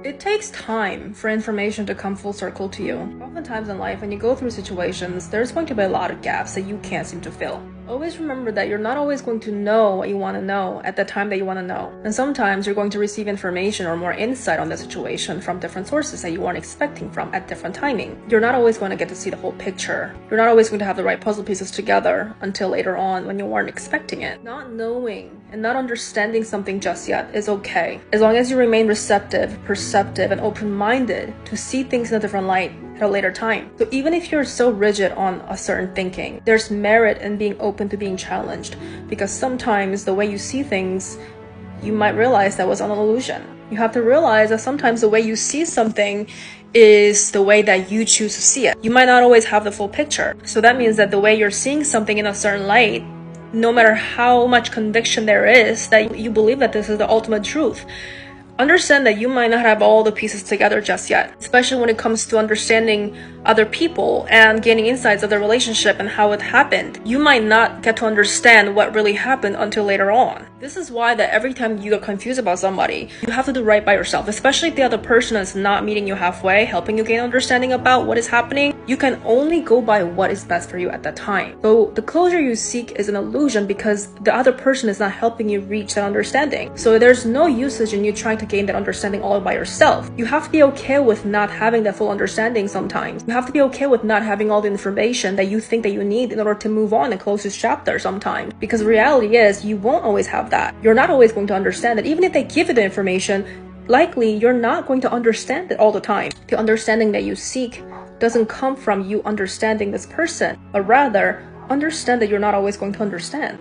It takes time for information to come full circle to you. Oftentimes in life, when you go through situations, there's going to be a lot of gaps that you can't seem to fill. Always remember that you're not always going to know what you want to know at the time that you want to know. And sometimes you're going to receive information or more insight on the situation from different sources that you weren't expecting from at different timing. You're not always going to get to see the whole picture. You're not always going to have the right puzzle pieces together until later on when you weren't expecting it. Not knowing and not understanding something just yet is okay, as long as you remain receptive, perceptive, and open-minded to see things in a different light at a later time. So even if you're so rigid on a certain thinking, there's merit in being open to being challenged, because sometimes the way you see things, you might realize that was an illusion. You have to realize that sometimes the way you see something is the way that you choose to see it. You might not always have the full picture. So that means that the way you're seeing something in a certain light, no matter how much conviction there is that you believe that this is the ultimate truth, understand that you might not have all the pieces together just yet, especially when it comes to understanding other people and gaining insights of the relationship and how it happened. You might not get to understand what really happened until later on. This is why that every time you get confused about somebody, you have to do right by yourself, especially if the other person is not meeting you halfway, helping you gain understanding about what is happening. You can only go by what is best for you at that time. So the closure you seek is an illusion because the other person is not helping you reach that understanding. So there's no usage in you trying to gain that understanding all by yourself. You have to be okay with not having that full understanding sometimes. You have to be okay with not having all the information that you think that you need in order to move on and close this chapter sometimes. Because the reality is you won't always have that. You're not always going to understand it. Even if they give you the information, likely you're not going to understand it all the time. The understanding that you seek doesn't come from you understanding this person, but rather understand that you're not always going to understand.